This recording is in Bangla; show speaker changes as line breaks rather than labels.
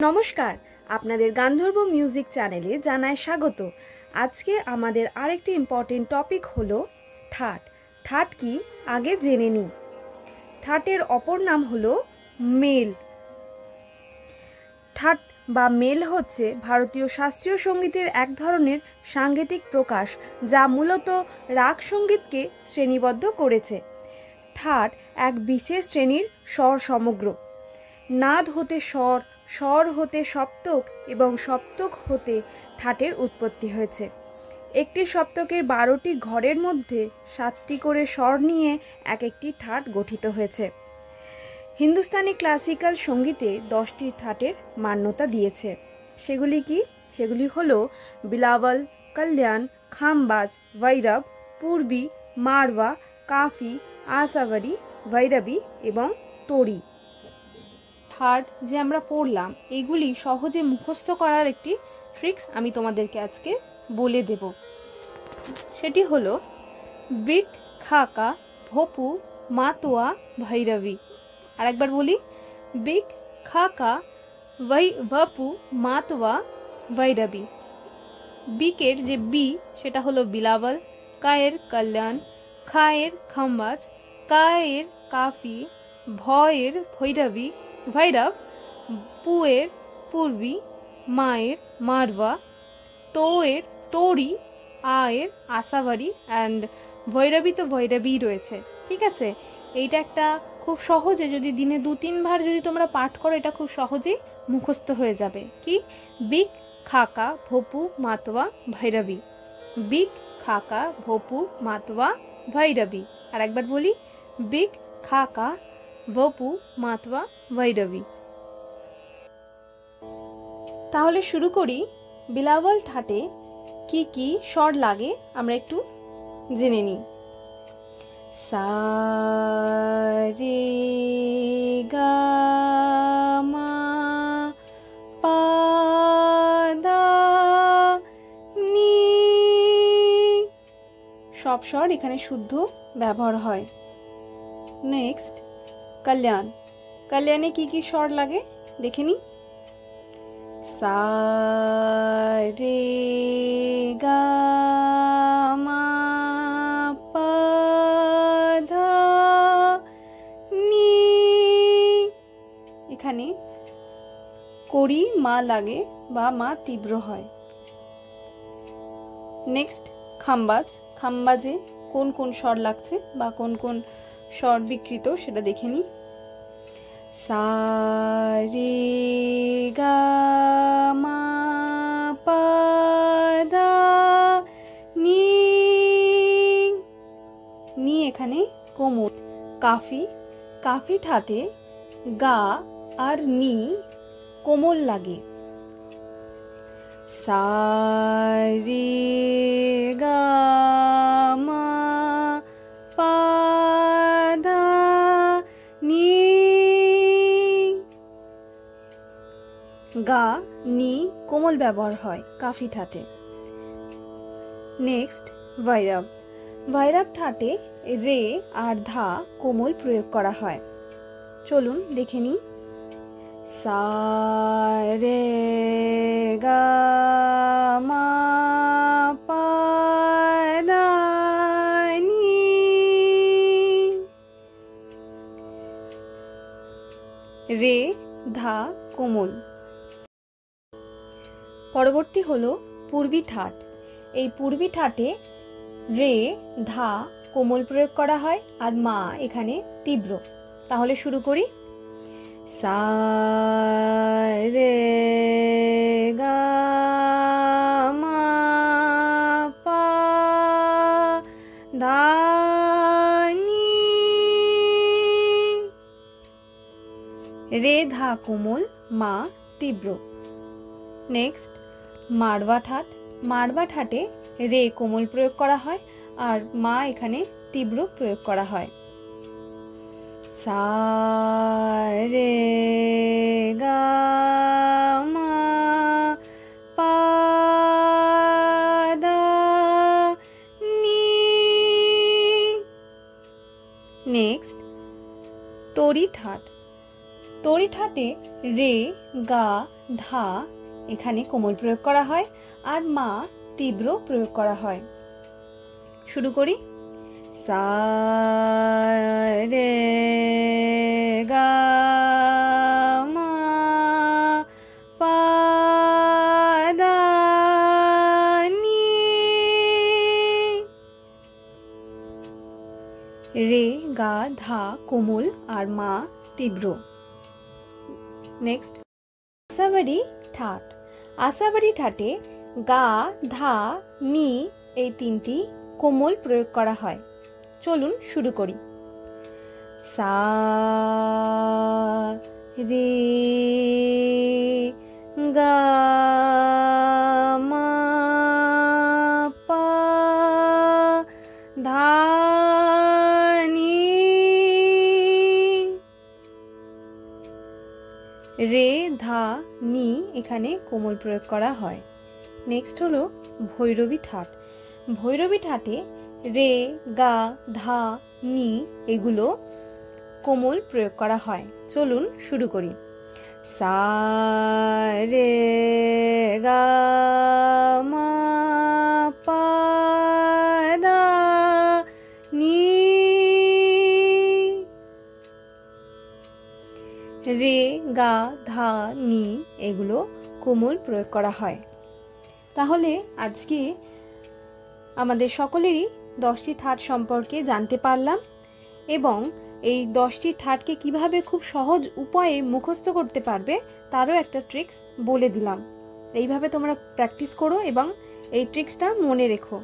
নমস্কার, আপনাদের গান্ধর্ব মিউজিক চ্যানেলে জানায় স্বাগত। আজকে আমাদের আরেকটি ইম্পর্টেন্ট টপিক হলো ঠাট। ঠাট কি আগে জেনে নিই। ঠাটের অপর নাম হলো মেল। ঠাট বা মেল হচ্ছে ভারতীয় শাস্ত্রীয় সঙ্গীতের এক ধরনের সাঙ্গীতিক প্রকাশ, যা মূলত রাগ সঙ্গীতকে শ্রেণীবদ্ধ করেছে। ঠাট এক বিশেষ শ্রেণীর স্বর সমগ্র। নাদ হতে স্বর, স্বর হতে সপ্তক এবং সপ্তক হতে ঠাটের উৎপত্তি হয়েছে। একটি সপ্তকের 12টি ঘরের মধ্যে 7টি করে স্বর নিয়ে এক একটি ঠাট গঠিত হয়েছে। হিন্দুস্তানি ক্লাসিক্যাল সঙ্গীতে 10টি ঠাটের মান্যতা দিয়েছে। সেগুলি কি? সেগুলি হলো বিলাওয়াল, কল্যাণ, খামবাজ, ভৈরব, পূর্বী, মারওয়া, কাফি, আসাভারি, ভৈরবী এবং তোড়ি। ঠাট যে আমরা পড়লাম, এগুলি সহজে মুখস্থ করার একটি ট্রিক্স আমি তোমাদেরকে আজকে বলে দেব। সেটি হলো বিক, খাকা, ভপু, মাতোয়া, ভৈরবী। আরেকবার বলি, বিক, খাকা, ভপু, মাতোয়া, ভৈরবী। বিকের যে বি সেটা হলো বিলাওয়াল, কায়ের কল্যাণ, খায়ের খামবাজ, কায়ের কাফি, ভয়ের ভৈরবী, ভৈরব, পুয়ের পূর্বী, মায়ের মারওয়া, তোয়ের তোড়ি, আয়ের আসাভারি অ্যান্ড ভৈরবী তো ভৈরবী রয়েছে। ঠিক আছে, এইটা একটা খুব সহজে যদি দিনে 2-3 বার যদি তোমরা পাঠ করো, এটা খুব সহজেই মুখস্থ হয়ে যাবে। কি? বিক, খাকা, ভপু, মাতোয়া, ভৈরবী। বিক, খাকা, ভপু, মাতোয়া, ভৈরবী। আর একবার বলি, বিক, খাকা, ভপু, মাতোয়া, ভৈরবী। তাহলে শুরু করি। বিলাওয়াল ঠাটে কি কি স্বর লাগে আমরা একটু জেনে নিই। সা রে গা মা পা ধা নি। সব স্বর এখানে শুদ্ধ ব্যবহার হয়। নেক্সট, কল্যাণ। কল্যাণে কি কি স্বর লাগে দেখে নি। সা রে গা মা পা ধা নি। এখানে কড়ি মা লাগে বা মা তীব্র হয়। নেক্সট, খামবাজ। খামবাজে কোন কোন স্বর লাগছে বা কোন কোন স্বর বিকৃত সেটা দেখে নি। সা রে গা মা পা ধা নি। নি এখানে কোমল। কাফি। কাফি ঠাটে গা আর নি কোমল লাগে। সা রে গা মা পা ধা নি। গা নি কোমল ব্যবহার হয় কাফি ঠাটে। নেক্সট, ভৈরব। ভৈরব ঠাটে রে আর ধা কোমল প্রয়োগ করা হয়। চলুন দেখে নিই। সা রে গা মা পা ধা নি। রে ধা কোমল। পরবর্তী হলো পূর্বী ঠাট। এই পূর্বী ঠাটে রে ধা কোমল প্রয়োগ করা হয় আর মা এখানে তীব্র। তাহলে শুরু করি। সা রে গা মা পা ধা নি। রে ধা কোমল, মা তীব্র। নেক্সট, মারওয়া ঠাট। মারওয়া ঠাটে রে কোমল প্রয়োগ করা হয় আর মা এখানে তীব্র প্রয়োগ করা হয়। সা রে গা মা পা ধা নি। নেক্সট, তোড়ি ঠাট। তড়ি ঠাটে রে, গা, ধা এখানে কোমল প্রয়োগ করা হয় আর মা তীব্র প্রয়োগ করা হয়। শুরু করি। সা রে গা মা পা দা নি। রে, গা, ধা কোমল আর মা তীব্র। নেক্সট, আসাবাড়ি ঠাট। আসাবাড়ি ঠাটে গা, ধা, নি এই তিনটি কোমল প্রয়োগ করা হয়। চলুন শুরু করি। সা রে গা মা পা ধা নি। রে, ধা, নি এখানে কোমল প্রয়োগ করা হয়। নেক্সট হলো ভৈরবী ঠাট। ভৈরবী ঠাটে রে, গা, ধা, নি এগুলো কোমল প্রয়োগ করা হয়। চলুন শুরু করি। সা রে গা মা পা দা নি। রে, গা, ধা, নি এগুলো কোমল প্রয়োগ করা হয়। তাহলে আজকে আমাদের সকলেরই 10টি ঠাট সম্পর্কে জানতে পারলাম এবং এই 10টি ঠাটকে কিভাবে খুব সহজ উপায়ে মুখস্থ করতে পারবে তারও একটা ট্রিক্স বলে দিলাম। এইভাবে তোমরা প্র্যাকটিস করো এবং এই ট্রিক্সটা মনে রেখো।